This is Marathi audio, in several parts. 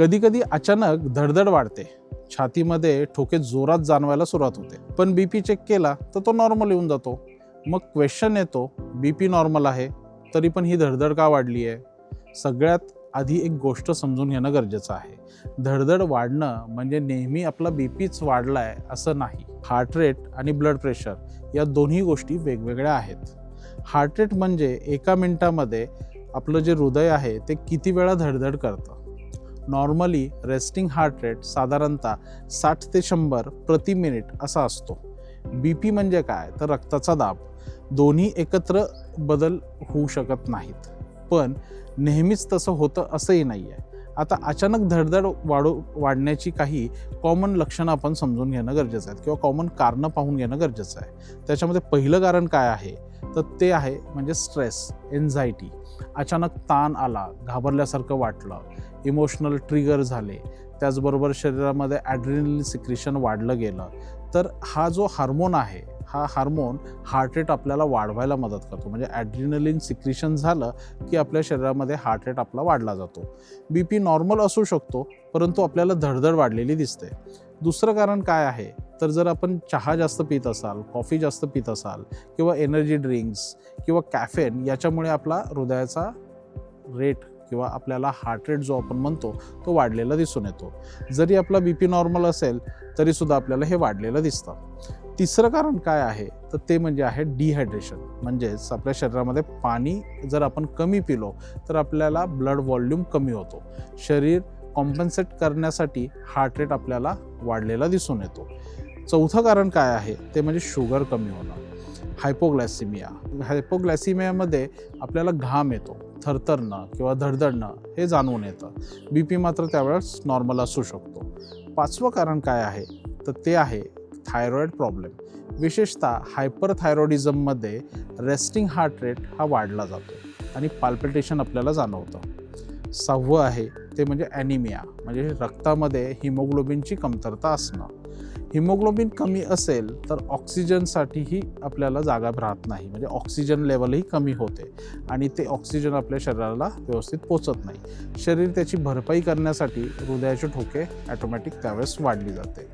कधी अचानक धडधड वाढते, छातीमध्ये ठोके जोरात जाणवायला सुरुवात होते, पण बीपी चेक केला तर तो नॉर्मल येऊन जातो. मग क्वेश्चन येतो, बीपी नॉर्मल आहे तरी पण ही धडधड का वाढली आहे? सगळ्यात आधी एक गोष्ट समजून घेणं गरजेचं आहे. धडधड वाढणं म्हणजे नेहमी आपला बीपीच वाढलाय असं नाही. हार्ट रेट आणि ब्लड प्रेशर या दोन्ही गोष्टी वेगवेगळ्या आहेत. हार्ट रेट म्हणजे एका मिनिटामध्ये आपलं जे हृदय आहे ते किती वेळा धडधड करतं. नॉर्मली रेस्टिंग हार्ट रेट साधारणतः 60 ते 100 प्रति मिनिट असा असतो. बीपी म्हणजे काय तर रक्ताचा दाब. दोन्ही एकत्र बदल होऊ शकत नाहीत, पण नेहमीच तसं होतं असंही नाही आहे. आता अचानक धडधड वाढण्याची काही कॉमन लक्षणं आपण समजून घेणं गरजेचं आहे किंवा कॉमन कारणं पाहून घेणं गरजेचं आहे. त्याच्यामध्ये पहिलं कारण काय आहे तर ते आहे म्हणजे स्ट्रेस, एन्झायटी. अचानक ताण आला, घाबरल्यासारखं वाटलं, इमोशनल ट्रिगर झाले, त्याचबरोबर शरीरामध्ये ॲड्रेनलिन सिक्रेशन वाढलं गेलं, तर हा जो हार्मोन आहे हा हार्मोन हार्ट रेट आपल्याला वाढवायला मदत करतो. म्हणजे ॲड्रेनलिन सिक्रेशन झालं की आपल्या शरीरामध्ये हार्ट रेट आपला वाढला जातो. बीपी नॉर्मल असू शकतो परंतु आपल्याला धडधड वाढलेली दिसते. दुसरं कारण काय आहे तर जर आपण चहा जास्त पित असाल, कॉफी जास्त पित असाल किंवा एनर्जी ड्रिंक्स किंवा कॅफेन याच्यामुळे आपला हृदयाचा रेट किंवा आपल्याला हार्ट रेट जो आपण म्हणतो तो वाढलेला दिसून येतो. जरी आपला बीपी नॉर्मल असेल तरीसुद्धा आपल्याला हे वाढलेलं दिसतं. तिसरं कारण काय आहे तर ते म्हणजे आहे डिहायड्रेशन. म्हणजेच आपल्या शरीरामध्ये पाणी जर आपण कमी पिलो तर आपल्याला ब्लड व्हॉल्यूम कमी होतो. शरीर कॉम्पन्सेट करण्यासाठी हार्ट रेट आपल्याला वाढलेला दिसून येतो. चौथं कारण काय आहे ते म्हणजे शुगर कमी होणं, हायपोग्लायसिमिया. हायपोग्लायसिमियामध्ये आपल्याला घाम येतो, थरथरणं किंवा धडधडणं हे जाणवून येतं. बीपी मात्र त्यावेळेस नॉर्मल असू शकतो. पाचवं कारण काय आहे तर ते आहे थायरॉईड प्रॉब्लेम. विशेषतः हायपरथायरॉइडिझममध्ये रेस्टिंग हार्ट रेट हा वाढला जातो आणि पाल्पिटेशन आपल्याला जाणवतं. सहावं आहे ते म्हणजे ॲनिमिया, म्हणजे रक्तामध्ये हिमोग्लोबिनची कमतरता असणं. हिमोग्लोबिन कमी असेल तर ऑक्सिजनसाठीही आपल्याला जागा राहत नाही, म्हणजे ऑक्सिजन लेवलही कमी होते आणि ते ऑक्सिजन आपल्या शरीराला व्यवस्थित पोचत नाही. शरीर त्याची भरपाई करण्यासाठी हृदयाचे ठोके ॲटोमॅटिक त्यावेळेस वाढली जाते.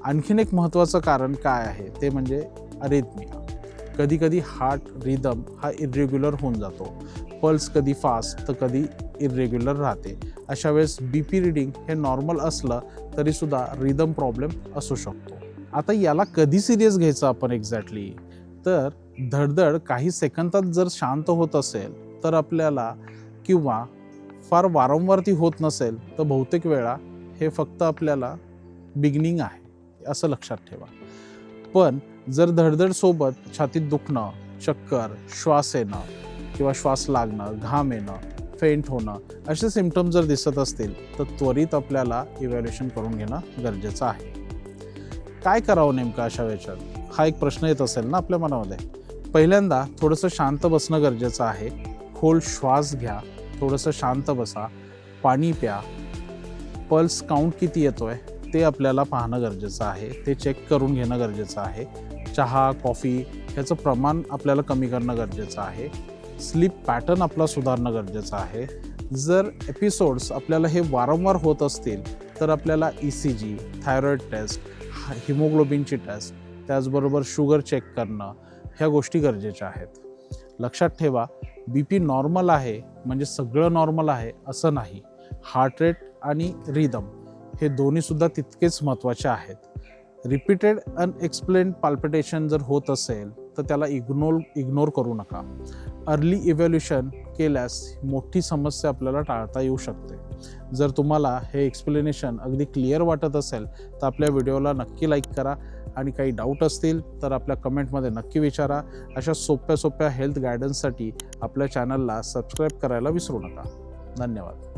आणखीन एक महत्त्वाचं कारण काय आहे ते म्हणजे अरिथमिया. कधी हार्ट रिदम हा इरेग्युलर होऊन जातो. पल्स कधी फास्ट तर कधी इरेग्युलर राहते. अशा वेळेस बीपी रिडिंग हे नॉर्मल असलं तरीसुद्धा रिदम प्रॉब्लेम असू शकतो. आता याला कधी सिरियस घ्यायचं आपण एक्झॅक्टली तर धडधड काही सेकंदात जर शांत होत असेल तर आपल्याला किंवा फार वारंवार ती होत नसेल तर बहुतेक वेळा हे फक्त आपल्याला बिगिनिंग आहे असं लक्षात ठेवा. पण जर धडधड सोबत छातीत दुखणं, चक्कर, श्वास येणं किंवा श्वास लागणं, घाम येणं, फेंट होणं असे सिम्पटम्स जर दिसत असतील तर त्वरित आपल्याला इव्हॅल्युएशन करून घेणं गरजेचं आहे. काय करावं नेमकं अशा वेळेत हा एक प्रश्न येत असेल ना आपल्या मनामध्ये. पहिल्यांदा थोडंसं शांत बसणं गरजेचं आहे. खोल श्वास घ्या, थोडंसं शांत बसा, पाणी प्या, पल्स काउंट किती येतोय ते आपल्याला पाहणं गरजेचं आहे, ते चेक करून घेणं गरजेचं आहे. चहा, कॉफी ह्याचं प्रमाण आपल्याला कमी करणं गरजेचं आहे. स्लीप पॅटर्न आपला सुधारणं गरजेचं आहे. जर एपिसोड्स आपल्याला हे वारंवार होत असतील तर आपल्याला ECG, थायरॉईड टेस्ट, हिमोग्लोबिनची टेस्ट, त्याचबरोबर शुगर चेक करणं ह्या गोष्टी गरजेच्या आहेत. लक्षात ठेवा, बीपी नॉर्मल आहे म्हणजे सगळं नॉर्मल आहे असं नाही. हार्ट रेट आणि रिदम हे दोन्हीसुद्धा तितकेच महत्त्वाचे आहेत. रिपीटेड अनएक्सप्लेन्ड पाल्पिटेशन जर होत असेल तर त्याला इग्नोर करू नका. अर्ली इव्हॅल्युएशन केल्यास मोठी समस्या आपल्याला टाळता येऊ शकते. जर तुम्हाला हे एक्सप्लेनेशन अगदी क्लिअर वाटत असेल तर आपल्या व्हिडिओला नक्की लाईक करा आणि काही डाऊट असतील तर आपल्या कमेंटमध्ये नक्की विचारा. अशा सोप्या हेल्थ गायडन्ससाठी आपल्या चॅनलला सबस्क्राईब करायला विसरू नका. धन्यवाद.